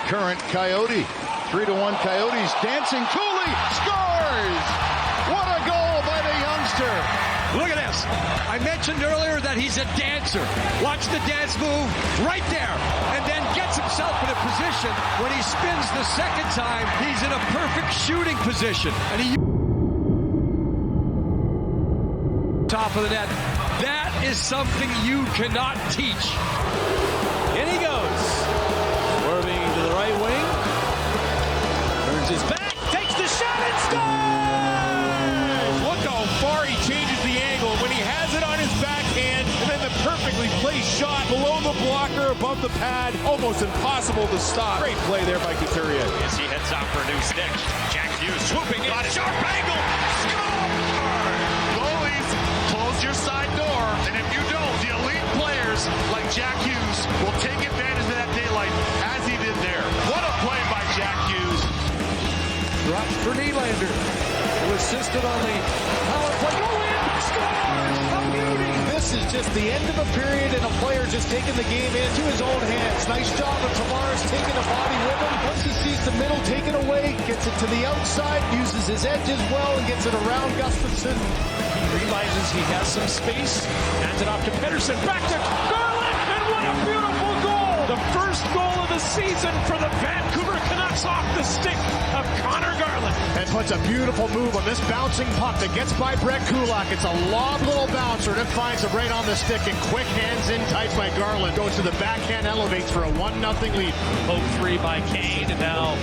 current Coyote. 3-1 Coyotes dancing. Cooley scores! What a goal by the youngster. Look at this. I mentioned earlier that he's a dancer. Watch the dance move right there. And then gets himself in a position when he spins the second time, he's in a perfect shooting position. And he top of the net. That is something you cannot teach. In he goes. Swerving to the right wing. Turns his back, takes the shot and scores! Look how far he changes the angle when he has it on his backhand, and then the perfectly placed shot below the blocker, above the pad. Almost impossible to stop. Great play there by Couturier. As he heads out for a new stick. Jack Hughes swooping in. Sharp angle. Score! Goalies, close your side door. And if you don't, the elite players like Jack Hughes will take advantage of that daylight as he did there. What a play by Jack Hughes. Drops for Nylander, who assisted on the power play. Go in! Scores! A beauty! This is just the end of a period and a player just taking the game into his own hands. Nice job of Tavares taking the body with him. Once he sees the middle taken away, gets it to the outside, uses his edge as well, and gets it around Gustafsson. He realizes he has some space. Hands it off to Pettersson. Back to Garland. And what a beautiful goal! The first goal of the season for the Vancouver Canucks off the stick of Connor Garland. And puts a beautiful move on this bouncing puck that gets by Brett Kulak. It's a lob little bouncer and it finds it right on the stick and quick hands in tight by Garland. Goes to the backhand, elevates for a 1-0 lead. Poke three by Kane, and now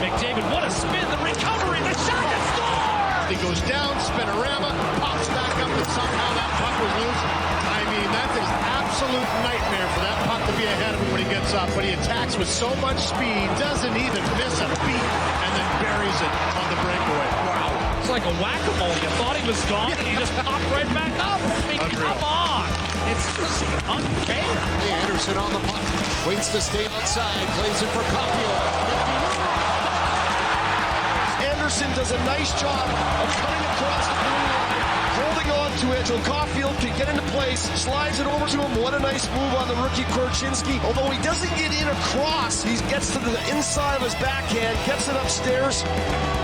McDavid. What a spin! The recovery, the shot, the score! He goes down, spinorama, pops back up, and somehow that puck was loose. I mean, that is absolute nightmare for that puck to be ahead of him when he gets up. But he attacks with so much speed, doesn't even miss a beat, and then buries it on the breakaway. Wow. It's like a whack-a-mole. You thought he was gone, and he just popped right back up. I mean, come on. It's just unfair. Anderson on the puck, waits to stay outside, plays it for Caulfield. Anderson does a nice job of cutting across the blue line, holding on to it until Caulfield can get into place, slides it over to him. What a nice move on the rookie Korchinski. Although he doesn't get in across, he gets to the inside of his backhand, gets it upstairs.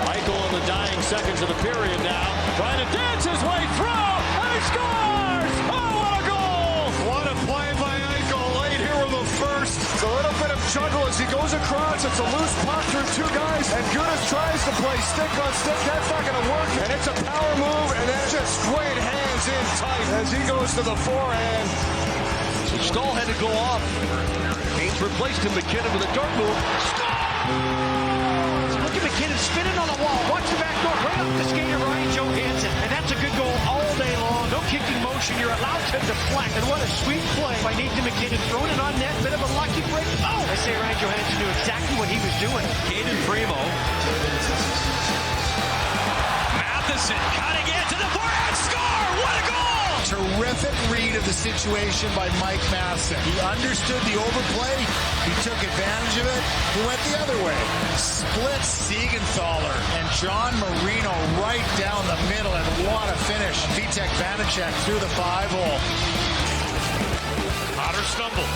Michael in the dying seconds of the period now, trying to dance his way through, and he scores! Oh, what a goal! What a play by Eichel late here with the first. It's a little bit of juggle as he goes across. It's a loose puck through two guys, and Gudas tries to play stick on stick. That's not going to work, and it's a power move, and then just straight hands in tight as he goes to the forehand. So Stahl had to go off. Kane's replaced him. McKinnon with a dart move. Look at McKinnon spinning on the wall. Watch the back door. Right up the skater Ryan Johansson. And that's a good goal all day long. No kicking motion. You're allowed to deflect. And what a sweet play by Nathan McKinnon. Throwing it on net. Bit of a lucky break. Oh! I say Ryan Johansson knew exactly what he was doing. Caden Primo. Matheson cutting in to the forehand. Score! What a goal! Terrific read of the situation by Mike Matheson. He understood the overplay. He took advantage of it. He went the other way. Split Siegenthaler and John Marino right down the middle, and what a finish. Vitek Vanacek through the 5-hole. Otter stumbles.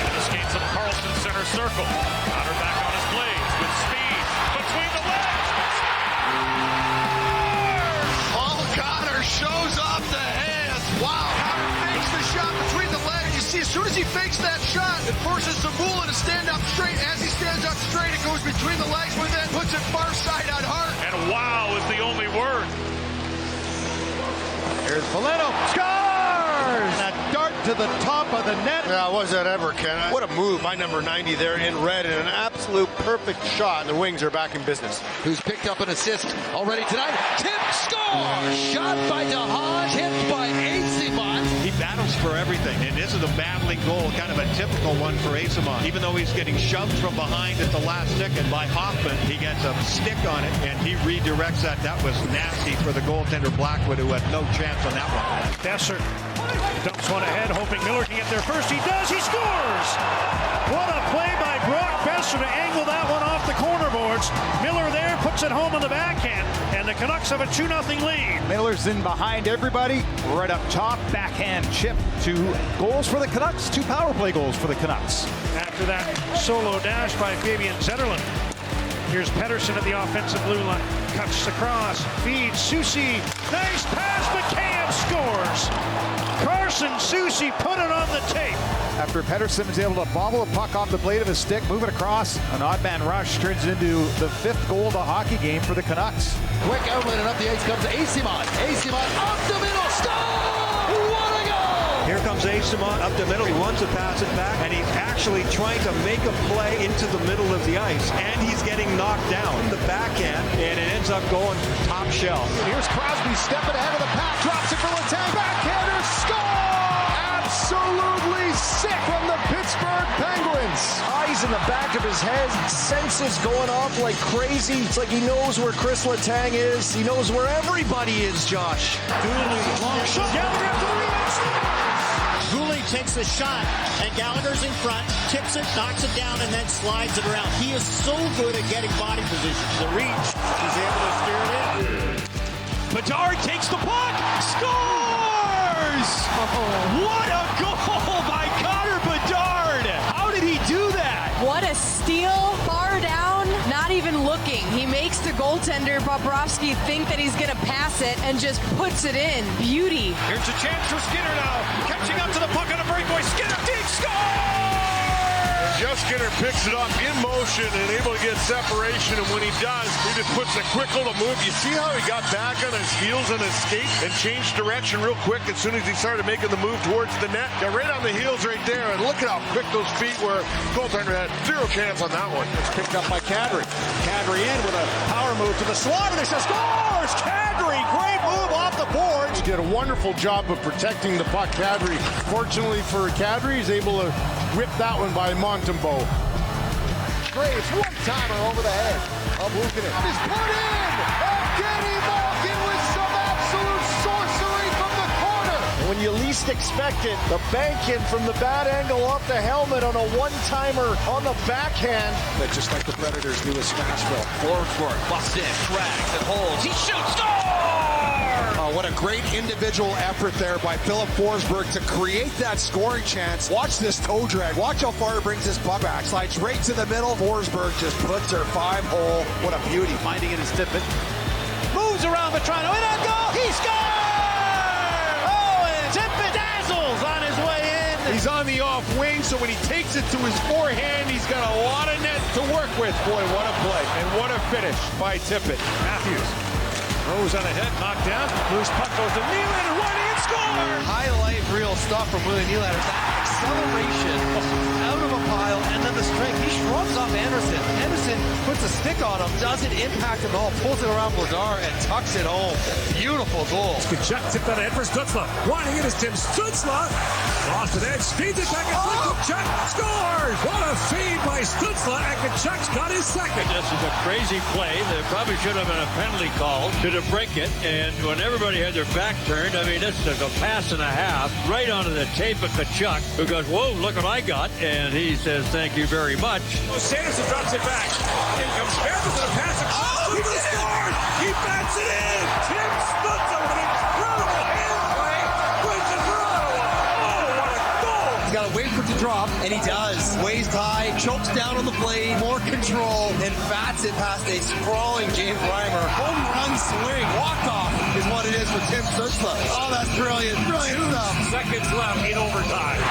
And escapes of Carlson center circle. Otter back on his blades with speed between the legs. Paul Connor shows off the hands. Wow. Connor fakes the shot between the legs. You see, as soon as he fakes that shot, it forces Zamula to stand up straight. As he stands up straight, it goes between the legs, but then puts it far side on Hart. And wow is the only word. Here's Foligno. Scores! That dart to the top of the net. Yeah, was that ever, Ken? What a move by number 90 there in red, and an absolute perfect shot. The Wings are back in business. Who's picked up an assist already tonight. Tip score! Shot by DeHaan, tipped by Asimon. He battles for everything, and this is a battling goal, kind of a typical one for Asimon. Even though he's getting shoved from behind at the last second by Hoffman, he gets a stick on it, and he redirects that. That was nasty for the goaltender Blackwood, who had no chance on that one. Besser dumps one ahead, hoping Miller can get there first. He does. He scores! What a play by Brock Besser to angle that one off the corner boards. Miller there puts puts it home on the backhand, and the Canucks have a 2-0 lead. Miller's in behind everybody, right up top, backhand chip. 2 goals for the Canucks, 2 power play goals for the Canucks. After that solo dash by Fabian Zetterlund. Here's Pettersson at the offensive blue line. Cuts across, feeds Soucy. Nice pass, McCann scores. Carson Soucy put it on the tape. After Pettersson is able to bobble a puck off the blade of his stick, move it across, an odd man rush turns into the 5th goal of the hockey game for the Canucks. Quick outlet and up the ice comes Eyssimont. Eyssimont up the middle, score! What a goal! Here comes Eyssimont up the middle. He wants to pass it back, and he's actually trying to make a play into the middle of the ice, and he's getting knocked down the backhand, and it ends up going top shelf. Here's Crosby stepping ahead of the pack, drops it for Letang, backhander, score! Absolutely sick from the Pittsburgh Penguins. Eyes in the back of his head, senses going off like crazy. It's like he knows where Chris Letang is. He knows where everybody is, Josh. Dooley, long shot. Gallagher after the rebound. Dooley takes the shot, and Gallagher's in front, tips it, knocks it down, and then slides it around. He is so good at getting body position. The reach, he's able to steer it in. Bedard takes the puck, scores! What a goal by Connor Bedard! How did he do that? What a steal, far down, not even looking. He makes the goaltender, Bobrovsky, think that he's going to pass it and just puts it in. Beauty. Here's a chance for Skinner now. Catching up to the puck on a breakaway. Skinner, deep score! Jeff Skinner picks it up in motion and able to get separation, and when he does, he just puts a quick little move. You see how he got back on his heels and his skate and changed direction real quick as soon as he started making the move towards the net. Got right on the heels right there, and look at how quick those feet were. Goaltender had 0 chance on that one. It's picked up by Kadri. Kadri in with a power move to the slot, and they say scores! Kadri, great move off the board. He did a wonderful job of protecting the puck, Kadri. Fortunately for Kadri, he's able to whip that one by Montembeault. Graves, one-timer over the head of Luukkonen. He's put in! Evgeny Malkin with some absolute sorcery from the corner. When you least expect it, the bank in from the bad angle off the helmet on a one-timer on the backhand. But just like the Predators do with Smashville. Forsberg busts in, drags and holds. He shoots, score! What a great individual effort there by Philip Forsberg to create that scoring chance. Watch this toe drag. Watch how far he brings this puck back. Slides right to the middle. Forsberg just puts her 5-hole. What a beauty. Finding it is Tippett. Moves around Vetrano. In on goal. He scores! Oh, and Tippett dazzles on his way in. He's on the off wing, so when he takes it to his forehand, he's got a lot of net to work with. Boy, what a play. And what a finish by Tippett. Matthews. Rose on a head, knocked down. Loose puck goes to Nylander, one-hand score! Highlight real stuff from William Nylander. That acceleration out of a pile, and then the strength. He shrugs off Anderson. Anderson puts a stick on him, doesn't impact him at all, pulls it around Bedard and tucks it home. Beautiful goal. Tkachuk tipped on ahead for Stützle. Wanting it is Tim Stützle. Off the edge, feeds it back and Tkachuk scores! What a feed by Stützle, and Tkachuk's got his second. This is a crazy play. There probably should have been a penalty called to break it, and when everybody had their back turned, I mean, this is a pass and a half right onto the tape of Tkachuk, who goes, whoa, look what I got, and he says, thank you very much. Sanderson drops it back. In comes Harrison to the pass. Oh, he scored! He bats it in! Tim Stützle with an incredible hand play. Wins it for Ottawa. Oh, what a goal! He's got to wait for it to drop, and he does. Waist high, chokes down on the blade, more control, and bats it past a sprawling James Reimer. Home run swing, walk-off is what it is for Tim Stützle. Oh, that's brilliant. Brilliant stuff. Seconds left in overtime.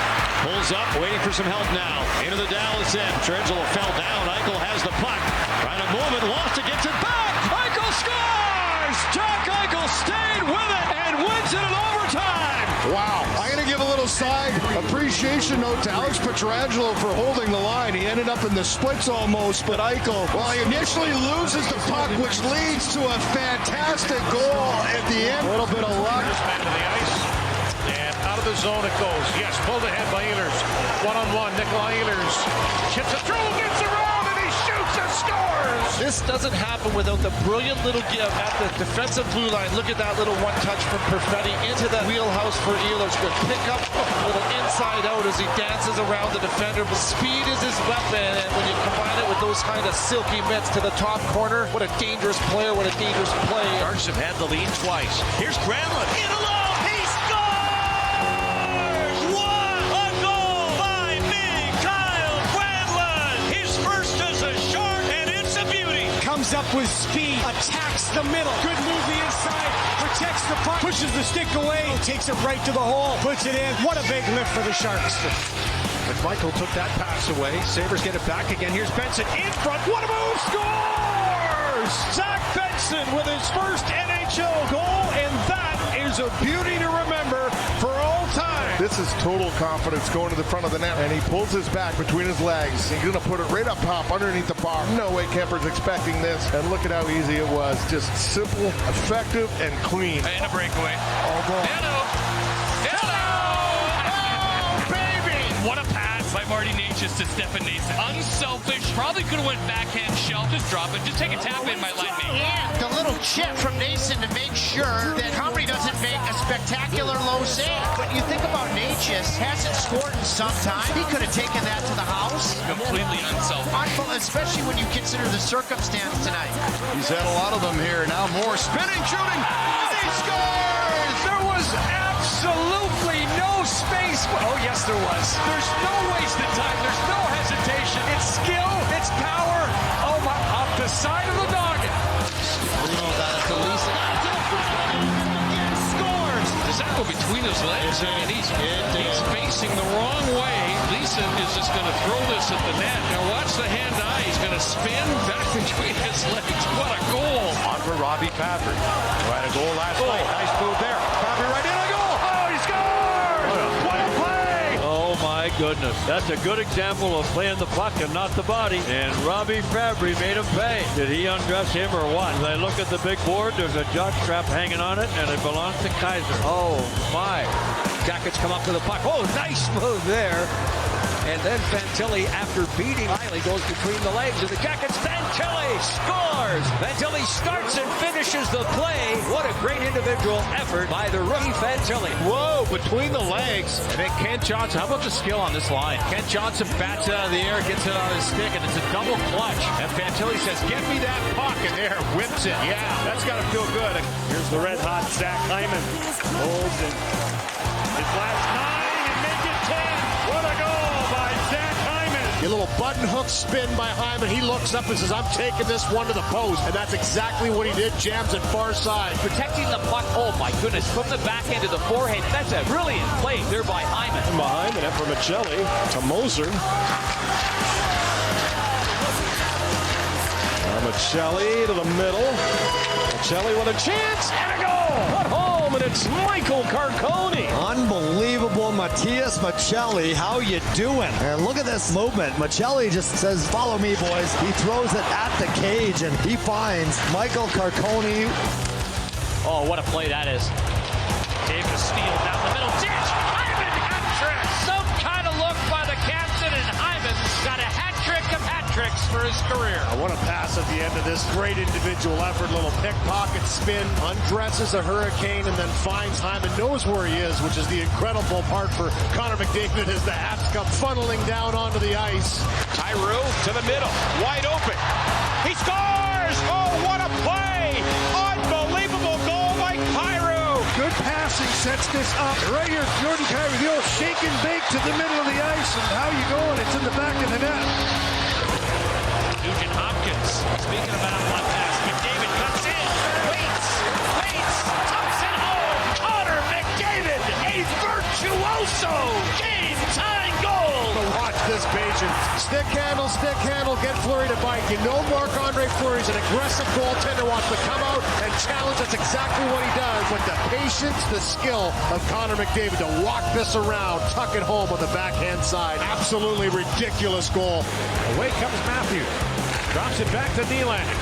Pulls up, waiting for some help now. Into the Dallas end. Trangelo fell down. Eichel has the puck. Trying to move it, lost it, gets it back. Eichel scores! Jack Eichel stayed with it and wins it in overtime. Wow. I'm going to give a little side appreciation note to Alex Pietrangelo for holding the line. He ended up in the splits almost, but Eichel, well, he initially loses the puck, which leads to a fantastic goal at the end. A little bit of luck. Man to the ice. And out of the zone it goes. Yes, pulled ahead by Ehlers. One-on-one, Nikolai Ehlers. Chips it through, gets around, and he shoots and scores! This doesn't happen without the brilliant little give at the defensive blue line. Look at that little one-touch from Perfetti into that wheelhouse for Ehlers. Good pick up, a little inside out as he dances around the defender. But speed is his weapon, and when you combine it with those kind of silky mitts to the top corner. What a dangerous player, what a dangerous play. Sharks have had the lead twice. Here's Granlund. In alone, he scores! What a goal by Mikael Granlund! His first as a Shark, and it's a beauty. Comes up with speed, attacks the middle. Good move the inside, protects the puck, pushes the stick away, takes it right to the hole, puts it in. What a big lift for the Sharks. And Michael took that pass away. Sabres get it back again. Here's Benson in front. What a move! Scores! Zach Benson with his first NHL goal, and that is a beauty to remember for all time. This is total confidence going to the front of the net, and he pulls his back between his legs. He's going to put it right up top underneath the bar. No way Kemper's expecting this, and look at how easy it was. Just simple, effective, and clean. And a breakaway. All goal. What a pass by Marty Necas to Stefan Noesen. Unselfish. Probably could have went backhand shelf. Just drop it. Just take a tap in, my line mate. Yeah, the little chip from Noesen to make sure that Comrie doesn't make a spectacular low save. But you think about Necas, hasn't scored in some time. He could have taken that to the house. Completely unselfish. Especially when you consider the circumstance tonight. He's had a lot of them here. Now more spinning, shooting. He scores! There was absolutely no space. Oh, yes, there was. There's no wasted time. There's no hesitation. It's skill. It's power. Oh, my. Off the side of the noggin. Bruno got it to Leeson. Scores. Does that go between his legs? I mean, he's facing the wrong way. Leeson is just going to throw this at the net. Now watch the hand-eye. He's going to spin back between his legs. What a goal. On for Robbie Fabry. Who had a goal last night. Nice move there. Fabry right in. A goal. Oh, he scores! What a play! Oh my goodness. That's a good example of playing the puck and not the body. And Robbie Fabry made him pay. Did he undress him or what? As I look at the big board, there's a jock strap hanging on it, and it belongs to Kaiser. Oh my. Jackets come up to the puck. Oh, nice move there. And then Fantilli, after beating Riley, goes between the legs of the Jackets. Fantilli scores! Fantilli starts and finishes the play. What a great individual effort by the rookie Fantilli. Whoa, between the legs. And then Kent Johnson, how about the skill on this line? Kent Johnson bats it out of the air, gets it on his stick, and it's a double clutch. And Fantilli says, get me that puck, and there, whips it. Yeah, that's got to feel good. Here's the red-hot Zach Hyman. Holds it. His last 9 and make it 10. What a goal by Zach Hyman. A little button hook spin by Hyman. He looks up and says, I'm taking this one to the post. And that's exactly what he did. Jams it far side. Protecting the puck, oh my goodness, from the back end to the forehand. That's a brilliant play there by Hyman. From behind, and from Michelli to Moser. Michelli to the middle. Michelli with a chance and a goal. Put home, and it's Michael Carcone. Unbelievable, Matias Michelli. How you doing? And look at this movement. Michelli just says, follow me, boys. He throws it at the cage, and he finds Michael Carcone. Oh, what a play that is. David Steele down the middle. Ditch! Hyman hat-trick! Some kind of look by the captain, and Hyman got a hat-trick of hat-tricks for his career. What a pass at the end of this. Great individual effort. Little pickpocket spin. Undresses a Hurricane and then finds Hyman. Knows where he is, which is the incredible part for Connor McDavid as the hats come funneling down onto the ice. Kyrou to the middle. Wide open. He scores! Oh, what a play! Unbelievable goal by Kyrou! Good passing sets this up. Right here, Jordan Kyrou, the old shake and bake to the middle of the ice, and how you going? It's in the back of the net. Nugent Hopkins. Speaking about one pass, McDavid cuts in. Waits. Tucks it home. Connor McDavid, a virtuoso game-tying goal. Watch this patient. Stick handle, get Fleury to bite. You know Marc-Andre Fleury's an aggressive goaltender, wants to come out and challenge. That's exactly what he does. But the patience, the skill of Connor McDavid to walk this around, tuck it home on the backhand side. Absolutely ridiculous goal. Away comes Matthews. Drops it back to Nylander.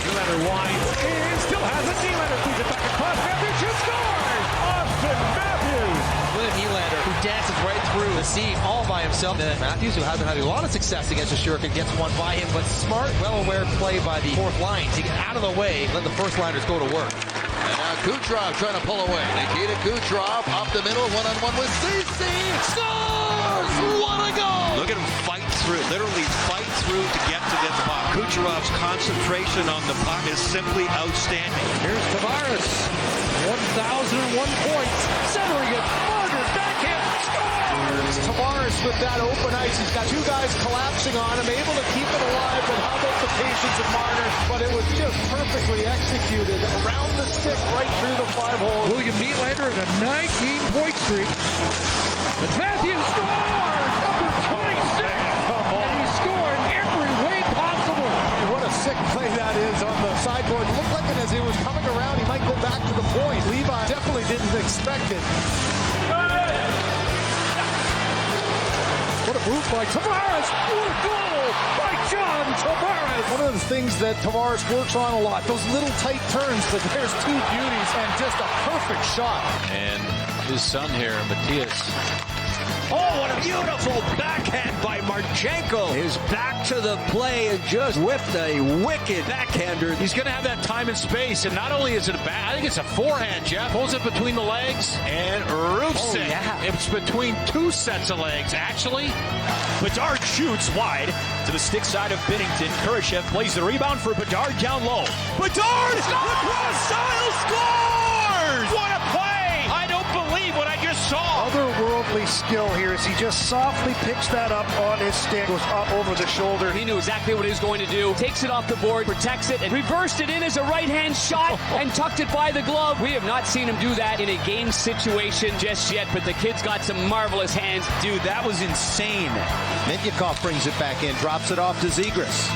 Nylander winds in, still has it. Nylander feeds it back across. Matthews shoots, scores! Austin Matthews! William Nylander, who dances right through the seam all by himself. And Matthews, who has been having a lot of success against the Shuriken, gets one by him. But smart, well-aware play by the fourth line to get out of the way, let the first liners go to work. And now Kucherov trying to pull away. Nikita Kucherov up the middle, one-on-one with Ceci. Scores! What a goal! Look at him fight through, literally fight through to get to this puck. Kucherov's concentration on the puck is simply outstanding. Here's Tavares, 1,001 points, centering it, Marner, backhand, scores! Tavares with that open ice. He's got two guys collapsing on him, able to keep it alive, but how about the patience of Marner? But it was just perfectly executed around the stick, right through the 5 hole. William Nylander in a 19-point streak. Matthews scored! Number 26! And he scored every way possible. What a sick play that is on the sideboard. It looked like it as he was coming around, he might go back to the point. Levi definitely didn't expect it. What a move by Tavares! What a goal by John Tavares! One of the things that Tavares works on a lot, those little tight turns, but there's two beauties and just a perfect shot. And his son here, Matthias. Oh, what a beautiful backhand by Marchenko. Is back to the play and just whipped a wicked backhander. He's going to have that time and space, and not only is it a back, I think it's a forehand, Jeff. Pulls it between the legs and roofs it. Yeah. It's between two sets of legs, actually. Bedard shoots wide to the stick side of Binnington. Kurashev plays the rebound for Bedard down low. Bedard! Lacrosse Style scores! What a play! I don't believe what I just saw. Otherworldly skill here as he just softly picks that up on his stick, goes up over the shoulder. He knew exactly what he was going to do. Takes it off the board, protects it, and reversed it in as a right-hand shot and tucked it by the glove. We have not seen him do that in a game situation just yet, but the kid's got some marvelous hands. Dude, that was insane. Mityukov brings it back in, drops it off to Zegras.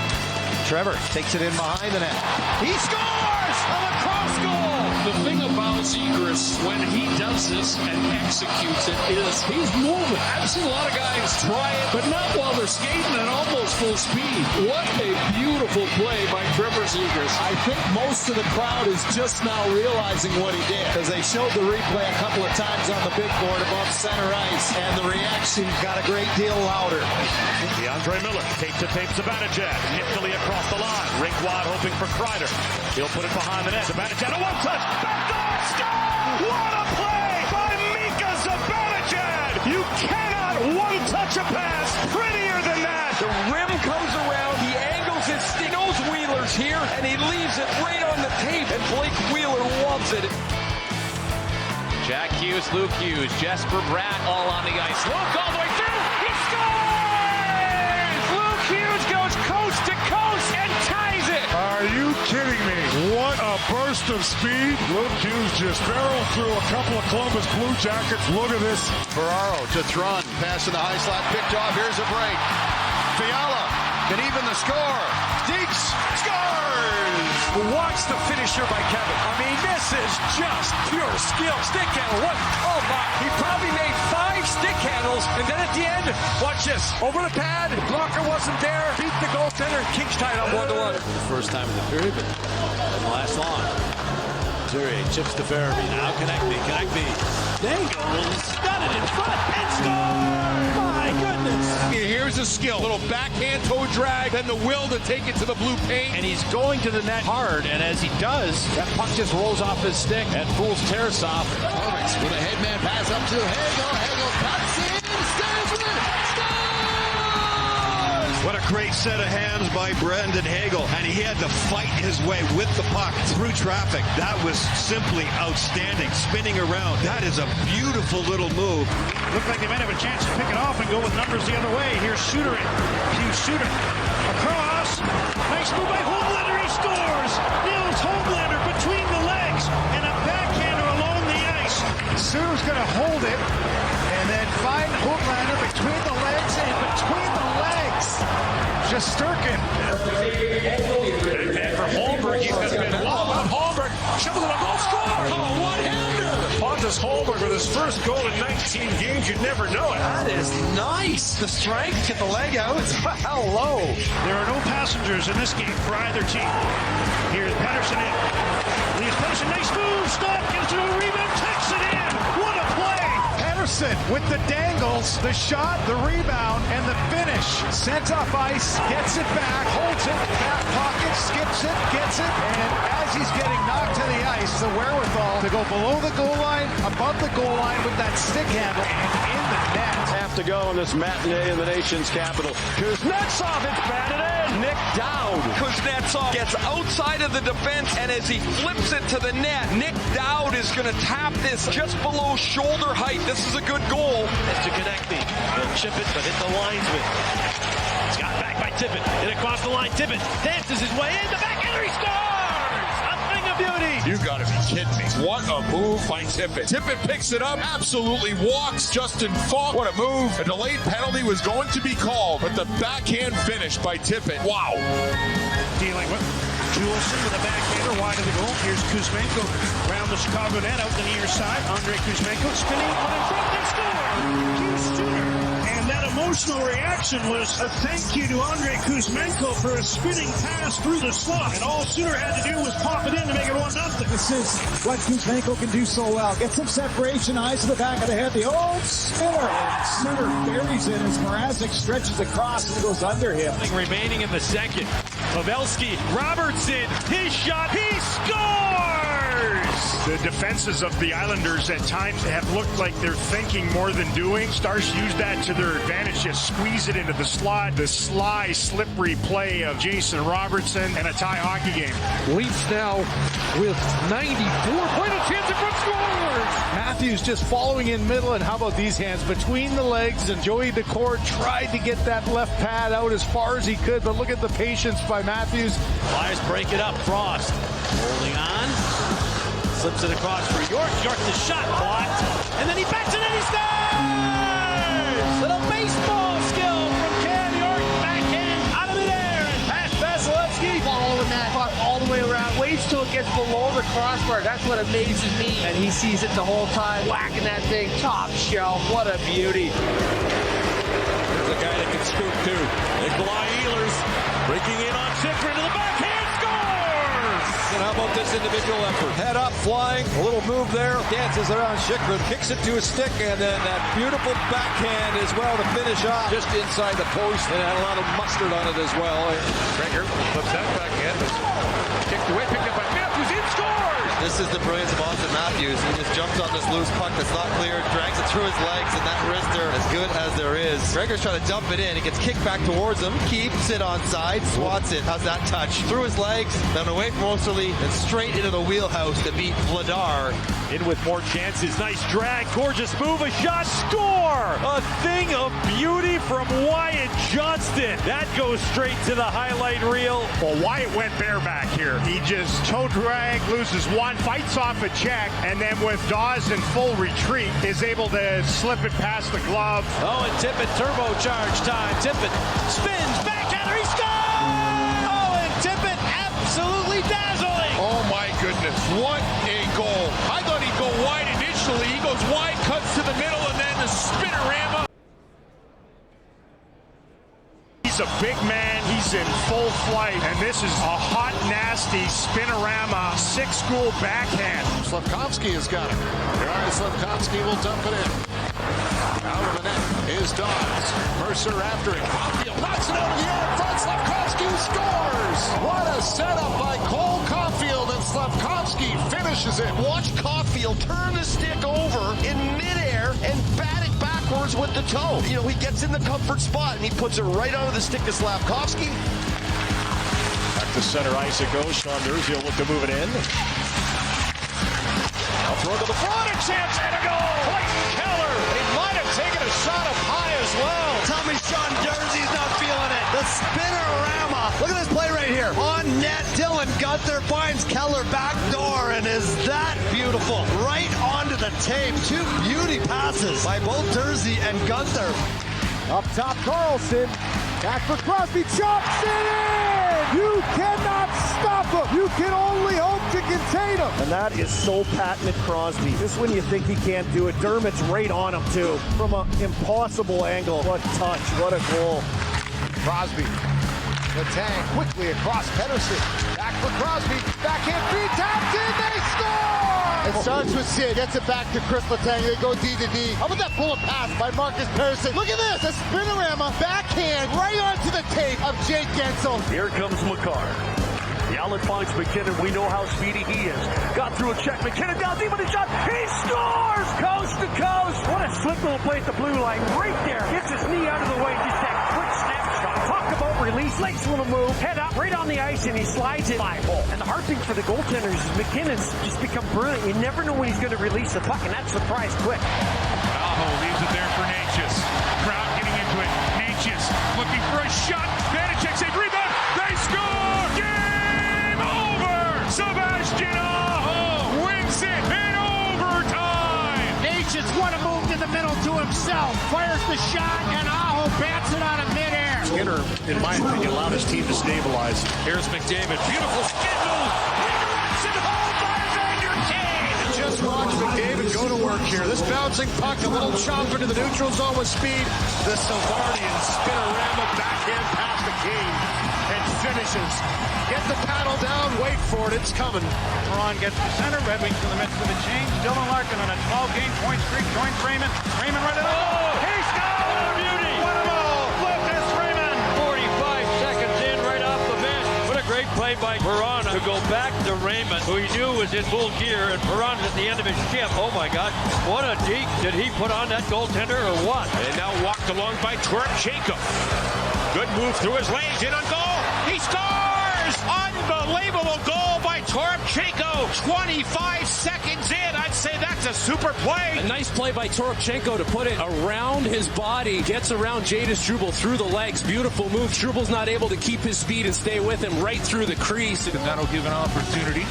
Trevor takes it in behind the net. He scores! A lacrosse goal! The thing about Zegras, when he does this and executes it, is he's moving. I've seen a lot of guys try it, but not while they're skating at almost full speed. What a beautiful play by Trevor Zegras. I think most of the crowd is just now realizing what he did, because they showed the replay a couple of times on the big board above center ice, and the reaction got a great deal louder. DeAndre Miller takes Zibanejad niftily across the line. Rink wide hoping for Kreider. He'll put it behind the net. Zibanejad, a one-touch. Backdoor score! What a play by Mika Zibanejad! You cannot one-touch a pass prettier than that. The rim comes around, he angles his stick, knows Wheeler's here, and he leaves it right on the tape, and Blake Wheeler loves it. Jack Hughes, Luke Hughes, Jesper Bratt all on the ice. Luke all the way through. He scores! Luke Hughes goes coast to coast and ties it. Are you kidding me? What a burst of speed. Luke Hughes just barreled through a couple of Columbus Blue Jackets. Look at this. Ferraro to Thrun. Pass in the high slot. Picked off. Here's a break. Fiala can even the score. Deeks scores! Watch the finisher by Kevin. I mean, this is just pure skill. Stick handle. What? Oh, my. He probably made 5 stick handles, and then at the end, watch this. Over the pad, blocker wasn't there. Beat the goaltender. Kings tied up 1-1. For the first time in the period, but doesn't last long. Zuri chips to Farabee. Now connect me. Dangles got it in front and scored! My goodness! Here's a skill. Little backhand toe drag, then the will to take it to the blue paint. And he's going to the net hard, and as he does, that puck just rolls off his stick and fools Tarasov. Torrance with a headman pass up to Hagel. Hagel cuts in, stands with it, scores! What a great set of hands by Brendan Hagel. And he had to fight his way with the puck through traffic. That was simply outstanding. Spinning around. That is a beautiful little move. Looked like they might have a chance to pick it off and go with numbers the other way. Here's Shooter in. Hughes Shooter. Across. Nice move by Homelander. He scores. Nils Homelander between the legs. And a backhander along the ice. Suter's going to hold it. And then find Homelander between the legs and between the legs. Shesterkin. And for Holmberg, he's going to be long. Holmberg shovels it a goal score. Oh, one-hander. Pontus Holmberg with his first goal in 19 games. You'd never know it. That is nice. The strength, get the leg out. How low. There are no passengers in this game for either team. Here's Pettersson in. Leaves Pettersson. Nice move. Stop. Gets to a rebound. Takes it in. What a play. Pettersson with the dangles, the shot, the rebound, and the finish. Sent up ice. Gets it back. Holds it. Back pocket. Skips it. Gets it. And as he's getting knocked to the ice, the wherewithal to go below the goal line, above the goal line with that stick handle, and in the net. have to go in this matinee in the nation's capital. Kuznetsov, it's batted in. Nick Dowd. Kuznetsov gets outside of the defense, and as he flips it to the net, Nick Dowd is going to tap this just below shoulder height. This is a good goal. As to Konecny, he'll chip it, but hit the linesman. It's got back by Tippett. Hit across the line. Tippett dances his way in. The backhander, he scores! A thing of beauty. You gotta be kidding me. What a move by Tippett. Tippett picks it up, absolutely walks Justin Falk. What a move. A delayed penalty was going to be called, but the backhand finish by Tippett. Wow. Dealing with Juleson with a backhander wide of the goal. Here's Kuzmenko around the Chicago net out the near side. Andrei Kuzmenko spinning on in front. They score! Hughes Suter. And that emotional reaction was a thank you to Andrei Kuzmenko for a spinning pass through the slot. And all Suter had to do was pop it in to make it 1-0. This is what Kuzmenko can do so well. Get some separation, eyes to the back of the head. The old spinner. And Suter buries it as Mrazek stretches across and goes under him. Remaining in the second. Pavelski, Robertson, his shot, he scores! The defenses of the Islanders at times have looked like they're thinking more than doing. Stars use that to their advantage, just squeeze it into the slot. The sly, slippery play of Jason Robertson and a tie hockey game. Leafs now with 94. Quite a chance in front, scores! Matthews just following in middle, and how about these hands between the legs, and Joey Daccord tried to get that left pad out as far as he could, but look at the patience by Matthews. Flyers break it up. Frost holding on. Slips it across for York. York the shot blocked. And then he backs it and he scores! Little baseball skill from Cam York. Backhand out of midair and past Vasilevsky. Following that puck all the way around. Waits till it gets below the crossbar. That's what amazes me. And he sees it the whole time. Whacking that thing top shelf. What a beauty. There's a guy that can scoop too. Nikolai Ehlers breaking in on Chychrun to the backhand. Scores! And how about this individual effort? Head up, flying, a little move there, dances around Chychrun, kicks it to his stick, and then that beautiful backhand as well to finish off. Just inside the post, and had a lot of mustard on it as well. Gregor flips that backhand. Kicked away, picked up by Matthews, in scores! This is the brilliance of Austin Matthews. He just jumps on this loose puck that's not clear, drags it through his legs, and that wrister, as good as there is. Gregor's trying to dump it in. He gets kicked back towards him, keeps it on side, swats it. How's that touch? Through his legs, then away from Osterley, and straight into the wheelhouse to beat Vladar. In with more chances. Nice drag. Gorgeous move. A shot. Score! A thing of beauty from Wyatt Johnston. That goes straight to the highlight reel. Well, Wyatt went bareback here. He just toe drag, loses one, fights off a check, and then with Dawes in full retreat, is able to slip it past the glove. Oh, and Tippett turbocharge time. Tippett spins. Backhander. He scores! Oh, and Tippett absolutely dazzling. Oh my goodness, what a goal. I thought he'd go wide initially. He goes wide, cuts to the middle, and then the spinorama. He's a big man. He's in full flight, and this is a hot, nasty spinorama, six-school backhand. Slavkovsky has got it. All Slavkovsky will dump it in. Out of the net is Dawes. Mercer after it. Caulfield knocks it over the air in front. Slavkovsky scores! What a setup by Cole Caulfield, and Slavkovsky finishes it. Watch Caulfield turn the stick over in midair and bat it backwards with the toe. You know, he gets in the comfort spot and he puts it right onto the stick of Slavkovsky. Back to center ice it goes. Sean Durzi will look to move it in. Now throw to the front, a chance and a goal! Clayton Keller! He might have taken a shot up high as well. Tell me Sean Durzi's not feeling it. The spinorama. Look at this play right here. On net, Dylan Gunther finds Keller back door, and is that beautiful? Right onto the tape. Two beauty passes by both Durzi and Gunther. Up top, Carlson. Back for Crosby. Chops it in! You cannot stop him. You can only hope to contain him. And that is so patent at Crosby. Just when you think he can't do it, Dermott's right on him too. From an impossible angle. What touch, what a goal. Crosby. The tank quickly across Pedersen. Back for Crosby. Backhand feed. Tapped in. They score! It starts with Sid. Gets it back to Chris Letang. They go D to D. How about that bullet pass by Marcus Pedersen? Look at this. A spinorama. Backhand right onto the tape of Jake Gensel. Here comes Makar. Allen finds McKinnon. We know how speedy he is. Got through a check. McKinnon down deep with a shot. He scores! Coast to coast. What a slick little play at the blue line. Right there. Gets his knee out of the way. Just that quick snapshot. Talk about release. Lakes little move. Head up right on the ice and he slides it 5-hole. And the hard thing for the goaltenders is McKinnon's just become brilliant. You never know when he's going to release the puck, and that's surprise quick. Aho leaves it there for Natchez. Crowd getting into it. Natchez looking for a shot. Vanacek saves rebound. They score! Game over! Sebastian Aho wins it in overtime! Natchez want to move to the middle to himself. Fires the shot, and Aho bats it out of midair. Skinner, in my opinion, allowed his team to stabilize. Here's McDavid. Beautiful skid move. Redirects it home by Vander Kane. Just watch McDavid go to work here. This bouncing puck, a little chomp into the neutral zone with speed. The Savardian spinorama backhand past the Kane and finishes. Get the paddle down, wait for it, it's coming. Perron gets to center. Red Wings in the midst of the change. Dylan Larkin on a 12-game point streak joins Raymond. Raymond right at the He scores! What a beauty! What a goal! Lucas Raymond! 45 seconds in right off the bench. What a great play by Perron to go back to Raymond, who he knew was in full gear, and Perron's at the end of his ship. Oh my God, what a deke. Did he put on that goaltender or what? And now walked along by Twerpchenko. Good move through his lanes, in on goal. He scores! Unbelievable goal by Twerpchenko. 25 seconds in. I'd say that's a super play. A nice play by Twerpchenko to put it around his body. Gets around Jadis Struble through the legs. Beautiful move. Struble's not able to keep his speed and stay with him right through the crease. And that'll give an opportunity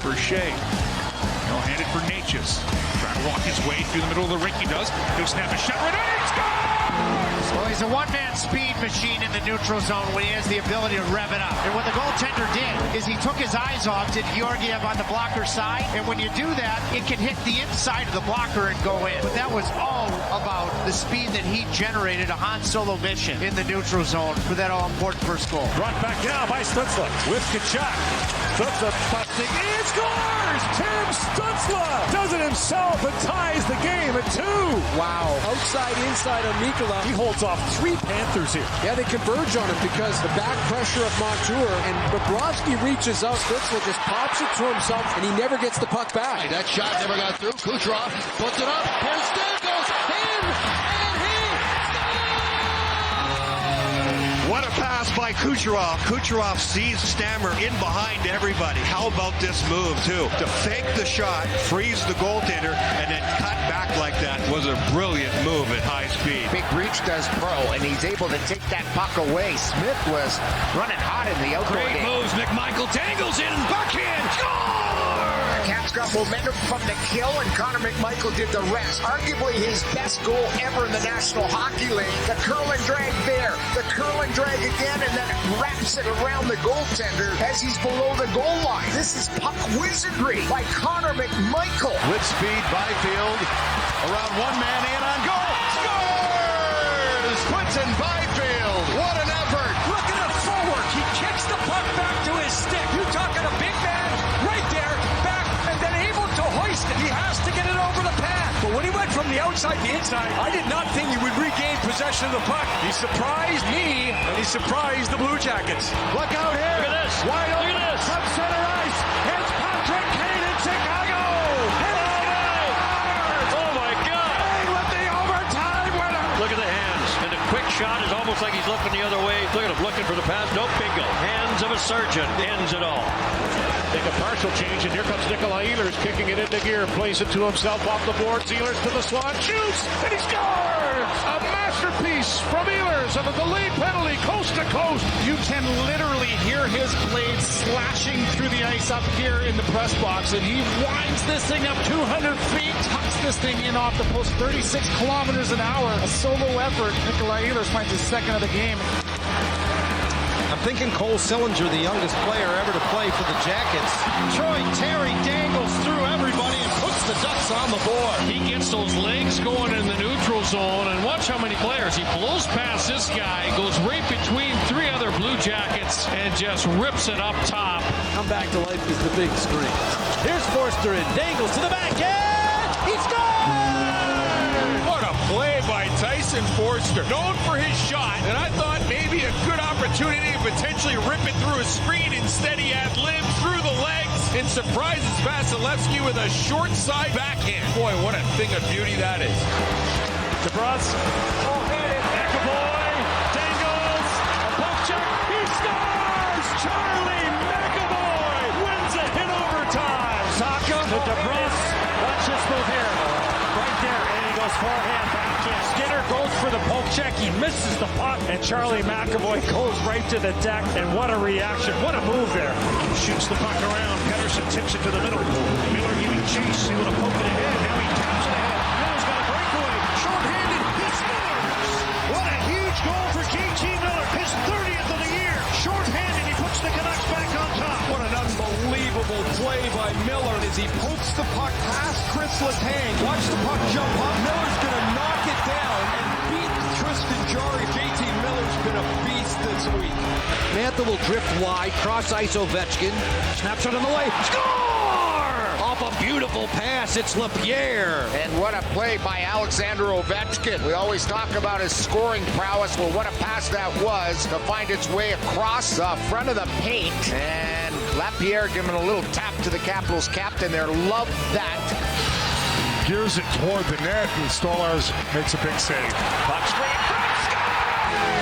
for Shea. He'll hand it for Natchez. Trying to walk his way through the middle of the rink. He does. He'll snap a shot right in. He scores! Well, he's a one-man speed machine in the neutral zone when he has the ability to rev it up. And what the goaltender did is he took his eyes off to Georgiev on the blocker side. And when you do that, it can hit the inside of the blocker and go in. But that was all about the speed that he generated, a Han Solo mission in the neutral zone for that all-important first goal. Brought back now by Stützle with Tkachuk. Stützle busting. He scores! Tim Stützle does it himself and ties the game at 2. Wow. Outside, inside on Mikkola. He holds off 3 Panthers here. Yeah, they converge on him because the back pressure of Montour, and Bobrovsky reaches out. Stützle just pops it to himself, and he never gets the puck back. Hey, that shot never got through. Kucherov puts it up. Here's Stamkos in, and he scores! What a pass by Kucherov. Kucherov sees Stammer in behind everybody. How about this move, too? To fake the shot, freeze the goaltender, and then cut back like that was a brilliant move at high speed. Big reach does Pro, and he's able to take that puck away. Smith was running hot in the outdoor Great game. moves. McMichael dangles in. Backhand. Score! Caps got momentum from the kill, and Connor McMichael did the rest. Arguably his best goal ever in the National Hockey League. The curl and drag there. The curl and drag again, and then wraps it around the goaltender as he's below the goal line. This is puck wizardry by Connor McMichael. With speed, Byfield around one man in on goal. Scores! Quinton Byfield. What an effort. Look at the forward. He kicks the puck back to his stick. You're talking a big man right there, back, and then able to hoist it. He has to get it over the pad. But when he went from the outside to the inside, I did not think he would regain possession of the puck. He surprised me, and he surprised the Blue Jackets. Look out here. Look at this. Wide Look open at this. from center ice. It's Patrick Kane in Chicago. Oh my God! Kane with the overtime winner. Look at the hands. And the quick shot is almost like he's looking the other way. Look at him looking for the pass. No bingo. Hands of a surgeon. Ends it all. Take a partial change, and here comes Nikolai Ehlers kicking it into gear. Plays it to himself off the boards. Ehlers to the slot. Shoots! And he scores! A masterpiece from Ehlers on a delayed penalty, coast to coast. You can literally hear his blades slashing through the ice up here in the press box, and he winds this thing up 200 feet, tucks this thing in off the post, 36 kilometers an hour. A solo effort. Nikolai Ehlers finds his second of the game. I'm thinking Cole Sillinger, the youngest player ever to play for the Jackets. Troy Terry dangles through everybody and puts the Ducks on the board. He gets those legs going in the neutral zone, and watch how many players. He blows past this guy, goes right between 3 other Blue Jackets, and just rips it up top. Come back to life is the big screen. Here's Forster and dangles to the back edge. He scores! What a play by Tyson Carson Forster, known for his shot, and I thought maybe a good opportunity to potentially rip it through a screen. Instead, he had limbs through the legs and surprises Vasilevsky with a short side backhand. Boy, what a thing of beauty that is. DeBrus, McAvoy, dangles, a poke check, he scores! Charlie McAvoy wins a hit overtime. Saka to DeBrus, watch this move here. Right there, and he goes forehand backhand. Skinner goes for the poke check, he misses the puck, and Charlie McAvoy goes right to the deck, and what a reaction, what a move there. Shoots the puck around, Pettersson tips it to the middle. Miller giving chase, able to poke it ahead, now he taps it ahead. Miller's got a breakaway, short-handed, he scores! What a huge goal for JT Miller, his 30th of the year. Short-handed, he puts the Canucks back on top. What an unbelievable play by Miller as he pokes the puck past Chris Letang. Watch the puck jump up. Miller's going to knock it down and beat Tristan Jarry. JT Miller's been a beast this week. Mantha will drift wide, cross ice Ovechkin. Snaps it on the way. Score! Off a beautiful pass, it's LaPierre. And what a play by Alexander Ovechkin. We always talk about his scoring prowess. Well, what a pass that was to find its way across the front of the paint. And LaPierre giving a little tap to the Capitals captain there. Love that. Gears it toward the net, and Stolarz makes a big save. Puck straight,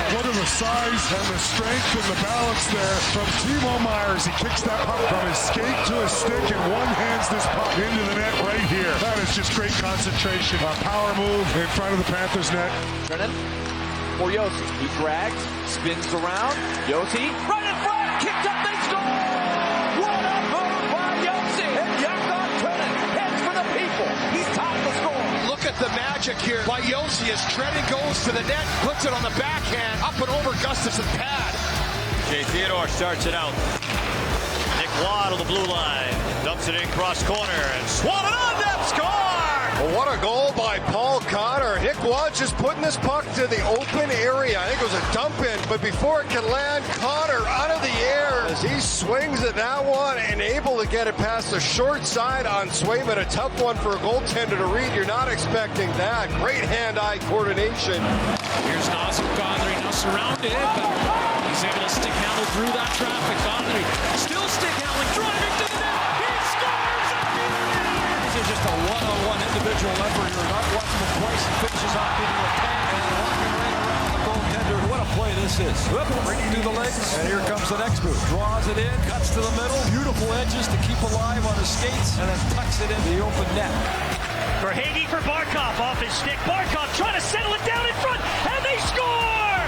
Look at the size and the strength and the balance there from Timo Myers. He kicks that puck from his skate to his stick and one-hands this puck into the net right here. That is just great concentration. A power move in front of the Panthers net. Brennan for Yossi. He drags, spins around. Yossi right in front, kicked up, they score! What a move by Yossi! And Jakob Brennan heads for the people. He's topped the score. Look at the magic here by Yossi as Trennan goes to the net, puts it on the backhand, up and over Gustafson's pad. Jay Theodore starts it out. Nick Watt on the blue line. Dumps it in cross corner and swatted on that score! Well, what a goal by Paul Cotter. Nick Watt just putting this puck to the open area. I think it was a dump in, but before it can land, Cotter out of the air as he swings at that one and able to get it past the short side on Swayman. A tough one for a goaltender to read. You're not expecting that. Great hand-eye coordination. Here's Nazem Kadri now surrounded, but he's able to stick handle through that traffic. Kadri still stick handling, driving to the net. He scores! This is just a one-on-one individual effort here. Not watching him twice and finishes off beating Letang and walking right around the goaltender. What a play this is. Bringing through the legs, and here comes the next move. Draws it in, cuts to the middle. Beautiful edges to keep alive on his skates, and then tucks it into the open net. Verhaeghe for Barkov off his stick. Barkov trying to settle it down in front, and they score!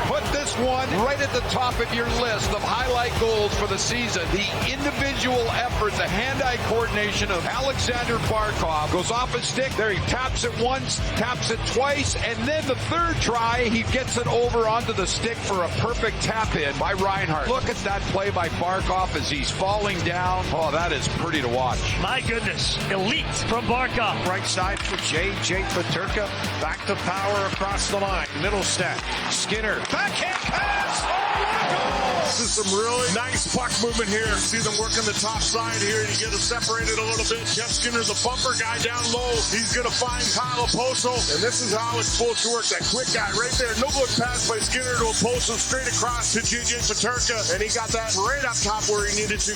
Put this one right at the top of your list of highlight goals for the season. The individual effort, the hand-eye coordination of Alexander Barkov goes off his stick. There he taps it once, taps it twice, and then the third try, he gets it over onto the stick for a perfect tap-in by Reinhart. Look at that play by Barkov as he's falling down. Oh, that is pretty to watch. My goodness, elite from Barkov. Right side for Jake Paterka. Back to power across the line. Middle stack. Skinner. Backhand pass. Oh, what a goal! This is some really nice puck movement here. See them working the top side here to get it separated a little bit. Jeff Skinner's a bumper guy down low. He's going to find Kyle Oposo, and this is how it's supposed to work. That quick guy right there. No look pass by Skinner to Oposo, straight across to JJ Paterka, and he got that right up top where he needed to.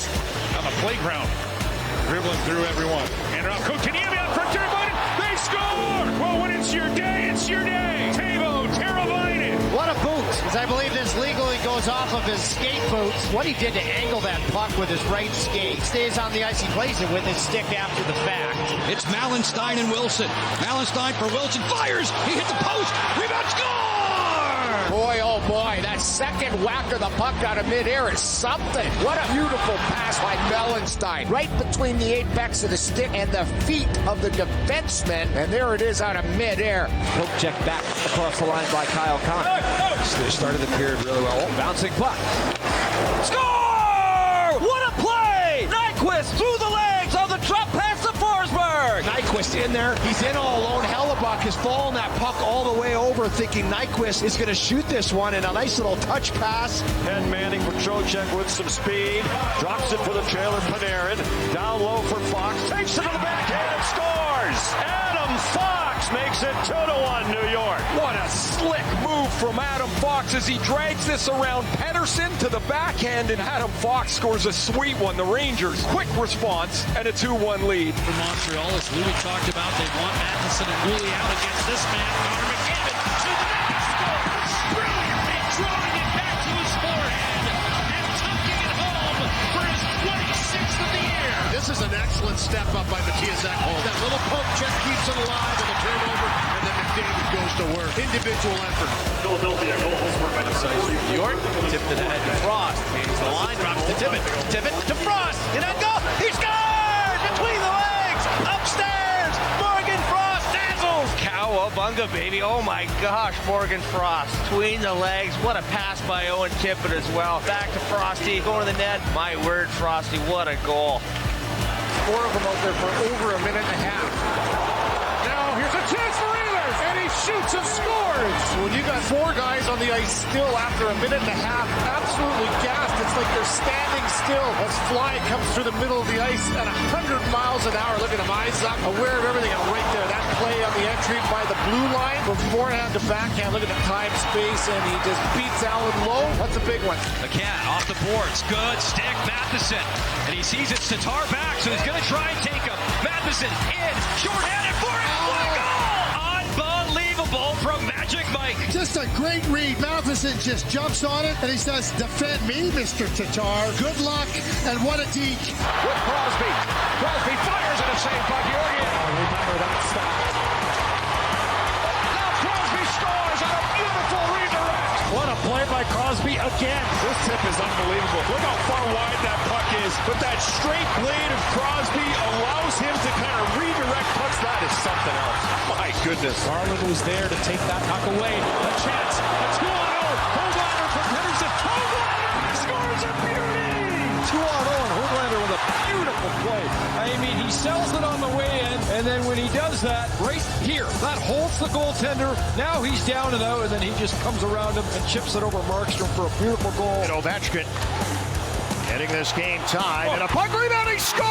On the playground. Dribbling through everyone. And Kotkaniemi out for Teravainen. They score! Well, when it's your day, it's your day. Teuvo Teravainen. What a boot, as I believe this legally goes off of his skate boots. What he did to angle that puck with his right skate. Stays on the ice, he plays it with his stick after the fact. It's Malenstein and Wilson. Malenstein for Wilson. Fires! He hits the post! Rebound score! Boy, oh boy, that second whack of the puck out of midair is something. What a beautiful pass by Malenstein. Right between the apex of the stick and the feet of the defenseman. And there it is out of midair. Poke check back across the line by Kyle Connor. They started the period really well. Oh, bouncing puck. Score! What a play! Nyquist through the legs of the drop pass to Forsberg. Nyquist in there. He's in all alone. Hellebuck has fallen that puck all the way over, thinking Nyquist is going to shoot this one, and a nice little touch pass. Ken Manning for Trocheck with some speed. Drops it for the trailer, Panarin. Down low for Fox. Takes it to the backhand and scores! Adam Fox makes it 2-1 New York. What a slick move from Adam Fox as he drags this around Pettersson to the backhand, and Adam Fox scores a sweet one. The Rangers, quick response, and a 2-1 lead. For Montreal, as Louis talked about, they want Matheson and Woolley out against this man. Connor McDavid to the net, scores! Brilliantly drawing it back to his forehand and tucking it home for his 26th of the year. This is an excellent step up by Mattias Ekholm. That little poke check keeps it alive and a turnover, and then McDavid goes to work. Individual effort. Philadelphia goals for New York, tipped it ahead to Frost. Changes the line, drops to Tippett. Tippett to Frost. In that goal, he scored! Between the legs, upstairs, Morgan Frost dazzles. Cowabunga, baby. Oh my gosh, Morgan Frost. Between the legs, what a pass by Owen Tippett as well. Back to Frosty, going to the net. My word, Frosty, what a goal. 4 of them out there for over a minute and a half. Now here's a chance for Ehlers, and he shoots and scores. When you got 4 guys on the ice still after a minute and a half, absolutely gassed. It's like they're standing still as Fly comes through the middle of the ice at 100 miles an hour. Look at him, eyes up, aware of everything, and right there, that play on the entry by the blue line from forehand to backhand. Look at the time, space, and he just beats Allen Lowe. That's a big one. McCann off the boards, good stick, Matheson, and he sees it's Tatar back, so he's going to try and take him. Matheson in, short-handed for it, what a goal! Unbelievable from Magic Mike. Just a great read. Matheson just jumps on it, and he says, defend me, Mr. Tatar. Good luck, and what a deke. With Crosby. Crosby fires at a save by Georgiev. Remember that stop. Now Crosby scores on a beautiful redirect. What a play by Crosby again. This tip is unbelievable. Look how far wide that puck is. But that straight blade of Crosby allows him to kind of redirect pucks. That is something else. My goodness. Garland was there to take that puck away. A chance. A 2-on-0. Höglander from Pettersson. Höglander scores a beauty. 2-on-0, and Höglander with a beautiful play. I mean, he sells it on the way in, and then when he does that, right here, that holds the goaltender. Now he's down and out, and then he just comes around him and chips it over Markstrom for a beautiful goal. And Ovechkin getting this game tied, and a puck rebounding score!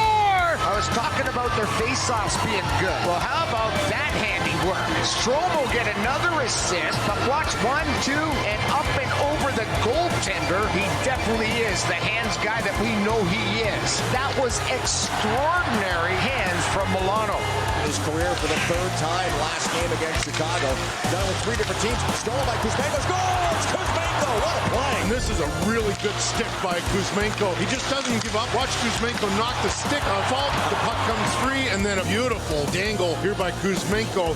I was talking about their face-offs being good. Well, how about that handiwork? Strome will get another assist, but watch 1, 2, and up and over the goaltender. He definitely is the hands guy that we know he is. That was extraordinary hands from Milano. His career for the 3rd time last game against Chicago. Done with 3 different teams. Stolen by Kuzmenko. Scores! Kuzmenko! What a play! And this is a really good stick by Kuzmenko. He just doesn't give up. Watch Kuzmenko knock the stick on fault. The puck comes free, and then a beautiful dangle here by Kuzmenko.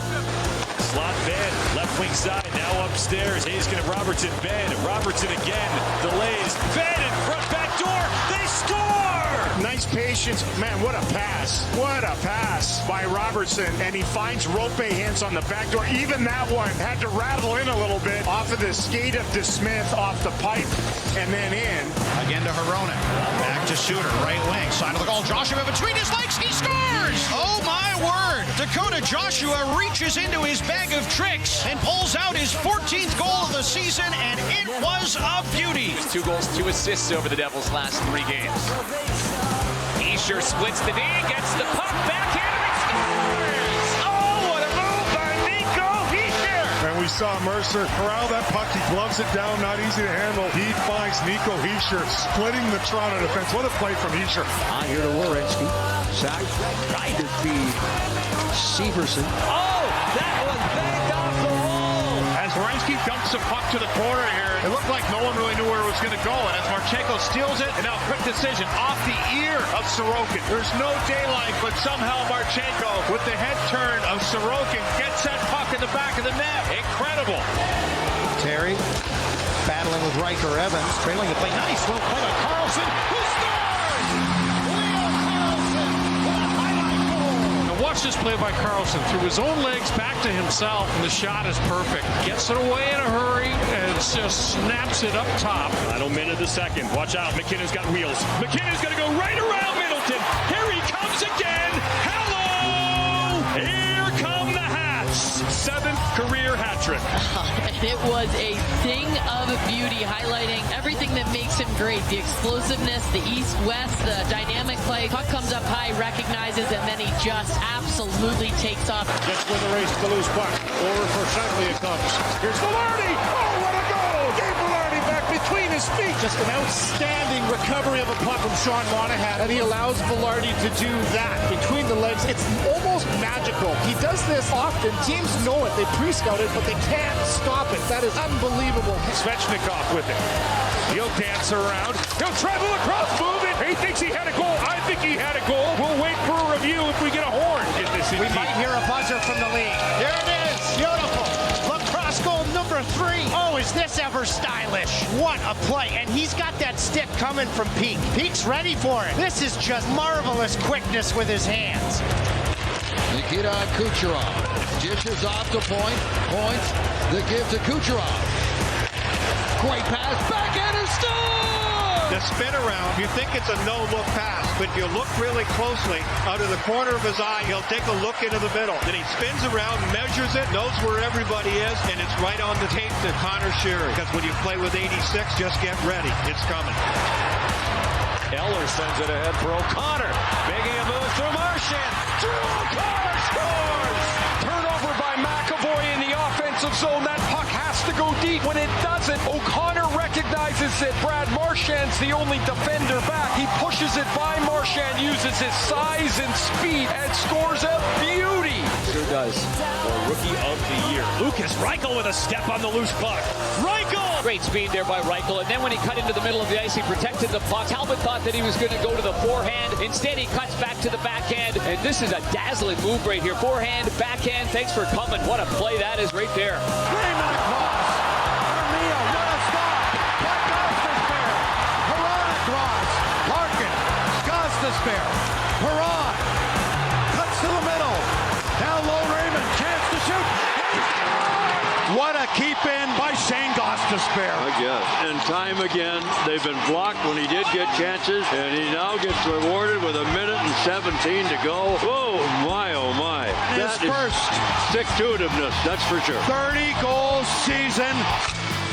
Slot Ben, left wing side, now upstairs. Hayskin and Robertson, Ben. Robertson again, delays. Ben in front, back door. They score! Nice patience. Man, what a pass. What a pass by Robertson. And he finds Rope hands on the back door. Even that one had to rattle in a little bit off of the skate of DeSmith off the pipe and then in. Again to Hronek. Back to Suter, right wing. Side of the goal. Joshua between his legs. He scores! Oh my word! Dakota Joshua reaches into his bag of tricks and pulls out his 14th goal of the season, and it was a beauty. 2 goals, 2 assists over the Devils' last 3 games. Hischier splits the D, gets the puck back in, and he scores! Oh, what a move by Nico Hischier! And we saw Mercer corral that puck. He gloves it down, not easy to handle. He finds Nico Hischier splitting the Toronto defense. What a play from Hischier. On here to Werenski. Sack, tried to feed Severson. Oh, that one banged off the wall! As Werenski dumps the puck to the corner here, it looked like no one really knew where it was going to go. And as Marchenko steals it, and now quick decision off the ear of Sorokin. There's no daylight, but somehow Marchenko, with the head turn of Sorokin, gets that puck in the back of the net. Incredible. Terry battling with Riker Evans, trailing the play. Nice little play by Carlson, who scores! Leo Carlson, what a highlight goal! Now watch this play by Carlson. Through his own legs, back to himself, and the shot is perfect. Gets it away in a hurry, and just snaps it up top. Final minute of the second. Watch out. McKinnon's got wheels. McKinnon's going to go right around Middleton. Here he comes again. Hello! Here come the Hats. 7th career hat trick. And it was a thing of beauty, highlighting everything that makes him great. The explosiveness, the east-west, the dynamic play. Puck comes up high, recognizes, and then he just absolutely takes off. Gets with the race to lose puck. Over for Shankly it comes. Here's Velarde. Oh, what a goal! Gabe Velarde back between his feet. Just an outstanding recovery of a puck from Sean Monahan. And he allows Velarde to do that between the legs. It's almost magical. He does this often. Teams know it. They pre-scout it, but they can't stop it. That is unbelievable. Svechnikov with it. He'll dance around. He'll travel across, move it. He thinks he had a goal. I think he had a goal. We'll wait for a review if we get a horn in this. We might hear a buzzer from the league. Here it is. Beautiful. Lacrosse goal number 3. Oh, is this ever stylish? What a play. And he's got that stick coming from Peak. Peak's ready for it. This is just marvelous quickness with his hands. Nikita Kucherov dishes off to point. Points the give to Kucherov. Great pass. Backhand and score! The spin around, you think it's a no-look pass, but if you look really closely, out of the corner of his eye, he'll take a look into the middle. Then he spins around, measures it, knows where everybody is, and it's right on the tape to Connor Sheary. Because when you play with 86, just get ready. It's coming. Eller sends it ahead for O'Connor. Making a move through Marchand. Drew O'Connor scores! Turnover by McAvoy in the offensive zone. That puck has to go deep. When it doesn't, O'Connor recognizes that Brad Marchand's the only defender back. He pushes it by Marchand, uses his size and speed, and scores a beauty. Sure does. For Rookie of the Year. Lucas Reichel with a step on the loose puck. Reichel! Great speed there by Reichel, and then when he cut into the middle of the ice, he protected the puck. Talbot thought that he was going to go to the forehand. Instead, he cuts back to the backhand, and this is a dazzling move right here. Forehand, backhand, thanks for coming. What a play that is right there. Raymond across. Armia, what a stop. By Gostisbehere. Perron across. Larkin. Gostisbehere. Perron. Cuts to the middle. Down low, Raymond. Chance to shoot. What a keep in by Shane Gostisbehere. I guess. And time again, they've been blocked when he did get chances, and he now gets rewarded with 1:17 to go. Oh my, oh my. His That first. Stick-to-itiveness, that's for sure. 30-goal season.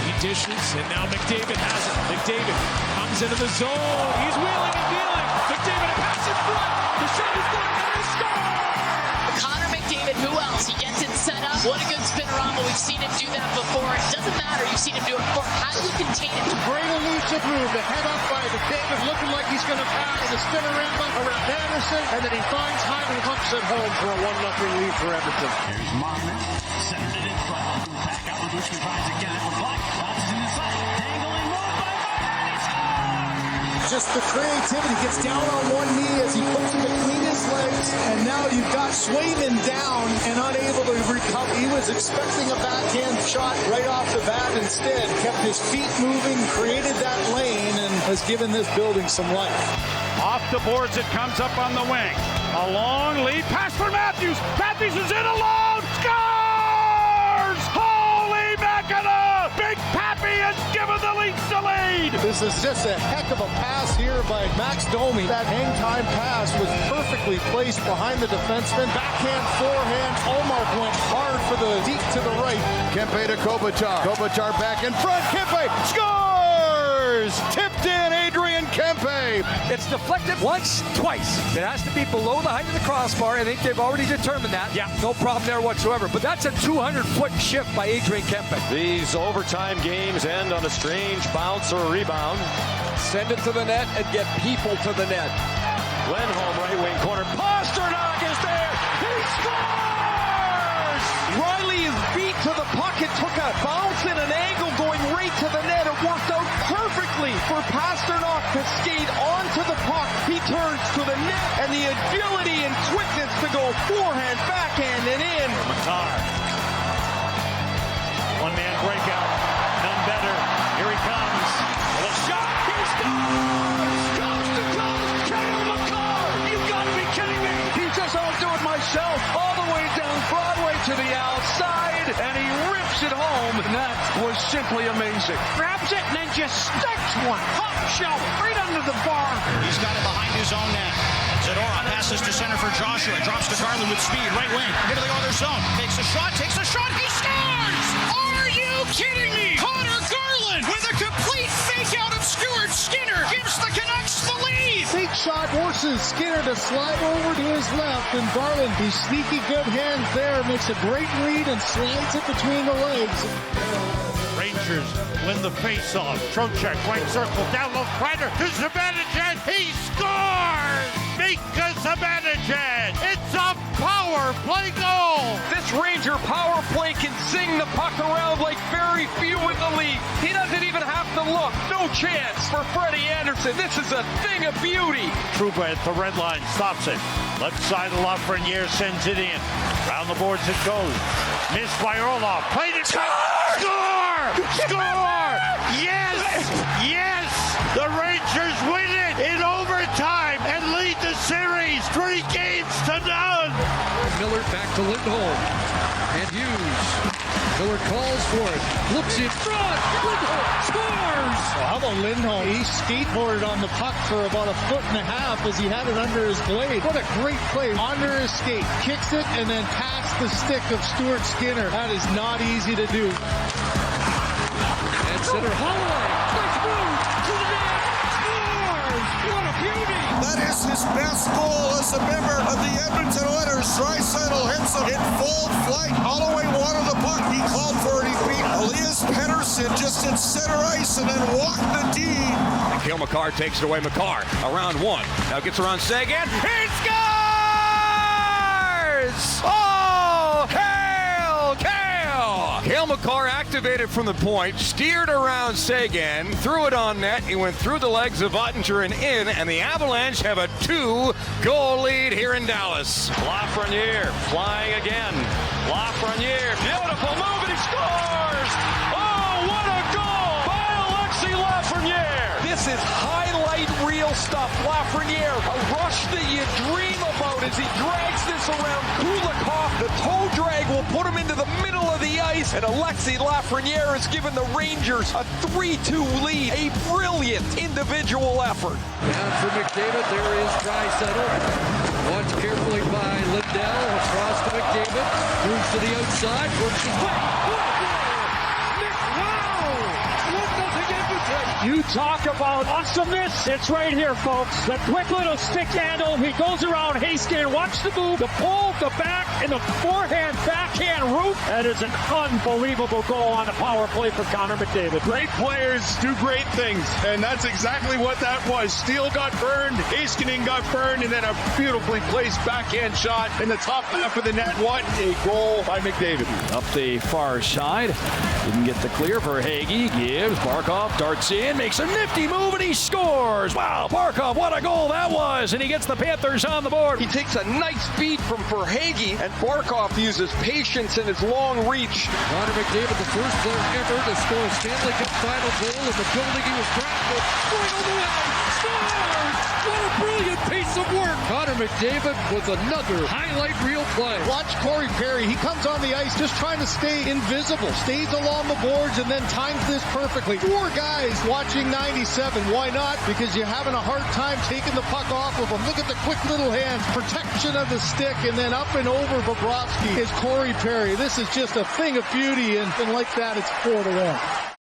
He dishes, and now McDavid has it. McDavid comes into the zone. He's wheeling and dealing. McDavid, a pass in front. The shot is good, and he scores! Connor McDavid, who else? He gets it set up. What a good spinorama. We've seen him do that before. It doesn't matter. You've seen him do it before. How do you contain it? Great elusive move. The head up by McDavid, looking like he's going to pass the spinorama around Anderson, and then he finds Hyman, hooks it home for a 1-0 lead for Edmonton. Here's Marner. Centered it in front. Back out with Bushman tries to get it with Black. Bounces it inside. Dangling move by Marner. He scores! Just the creativity. Gets down on one knee as he puts it between his legs. And now you've got Swayman down and unable to recover. He was expecting a backhand shot right off the bat. Instead, kept his feet moving, created that lane, and has given this building some life. Off the boards, it comes up on the wing. A long lead pass for Matthews. Matthews is in alone. Scores! Holy mackerel! Big Pappy has given the Leafs the lead. This is just a heck of a pass here by Max Domi. That hang time pass was perfectly placed behind the defenseman. Backhand, forehand. Omar went hard for the deep to the right. Kempe to Kopitar. Kopitar back in front. Kempe scores! Tipped in, Adrian Kempe. It's deflected once, twice. It has to be below the height of the crossbar. I think they've already determined that. Yeah, no problem there whatsoever. But that's a 200-foot shift by Adrian Kempe. These overtime games end on a strange bounce or rebound. Send it to the net and get people to the net. Lindholm, right wing corner. Pasternak is there. He scores! Riley is beat to the puck. It took a bounce and an angle going right to the net. It worked out perfectly for Pasternak to skate onto the puck. He turns to the net, and the agility and quickness to go forehand, backhand, and in. Makar. One-man breakout. None better. Here he comes. The shot. He scores! Comes to goal. Cale Makar. You've got to be kidding me. He says, I'll do it myself. All the way down Broadway to the outside, and he rips it home. And that was simply amazing. Grabs it and then just sticks one. Top shelf right under the bar. He's got it behind his own net. Zadorov passes to center for Joshua. Drops to Garland with speed. Right wing. Into the other zone. Takes a shot. He scores! Are you kidding me? Connor Garland with a complete fake out of Stuart Skinner gives the Canucks the lead. Fake shot forces Skinner to slide over to his left, and Garland, these sneaky good hands there, makes a great read and slams it between the legs. Rangers win the face-off. Trocheck, right circle, down low, Kreider to Zibanejad. He scores! Mika Zibanejad. It's a power play goal. This Ranger power play can zing the puck around like very few in the league. He doesn't even have to look. No chance for Freddie Anderson. This is a thing of beauty. Trouba at the red line stops it. Left side of Lafreniere sends it in. Round the boards it goes. Missed by Orlov. Played it. Score! Score! Yes! Yes! The Rangers win it in overtime and lead the series 3 games to none. Miller back to Lindholm. And Hughes. Miller calls for it. Looks in front. Lindholm scores! Well, how about Lindholm? He skateboarded on the puck for about 1.5 feet as he had it under his blade. What a great play. Under his skate. Kicks it and then past the stick of Stuart Skinner. That is not easy to do. And center Holloway. Nice move to the net. Scores! What a beauty! That is his best goal as a member of the Edmonton Oilers. Draisaitl hits him in full flight. Holloway wanted the puck. He called for it. He beat Elias Pettersson just in center ice and then walked the D. And Cale Makar takes it away. Makar around one. Now gets around Sagan. He scores! Oh, Cale Makar activated from the point, steered around Sagan, threw it on net. He went through the legs of Ottinger and in, and the Avalanche have a 2-goal lead here in Dallas. Lafreniere flying again. Lafreniere, beautiful move, and he scores! Oh, what a goal by Alexis Lafreniere! This is highlight reel stuff. Lafreniere, a rush that you dream about as he drags this around Kulikov. The toe drag will put him into the middle of the ice, and Alexis Lafreniere has given the Rangers a 3-2 lead. A brilliant individual effort. Down for McDavid, there is Draisaitl. Watched carefully by Lindell, across to McDavid, moves to the outside, works his way. You talk about awesomeness. It's right here, folks. The quick little stick handle. He goes around Haskin. Watch the move, the pull, the back, and the forehand, backhand route. That is an unbelievable goal on the power play for Connor McDavid. Great players do great things, and that's exactly what that was. Steele got burned, Heiskanen got burned, and then a beautifully placed backhand shot in the top half of the net. What a goal by McDavid. Up the far side. Didn't get the clear for Hagee. Gibbs. Barkov darts in, makes a nifty move, and he scores. Wow, Barkov, what a goal that was. And he gets the Panthers on the board. He takes a nice feed from Verhaeghe, and Barkov uses patience and his long reach. Connor McDavid, the first player ever to score a Stanley Cup final goal in the building he was drafted. Going all the way. Scores! What a brilliant piece of work. Connor McDavid with another highlight reel play. Watch Corey Perry. He comes on the ice just trying to stay invisible. Stays along the boards and then times this perfectly. 4 guys watching 97. Why not? Because you're having a hard time taking the puck off of him. Look at the quick little hands. Protection of the stick, and then up and over Bobrovsky is Corey Perry. This is just a thing of beauty, and like that, it's 4-1.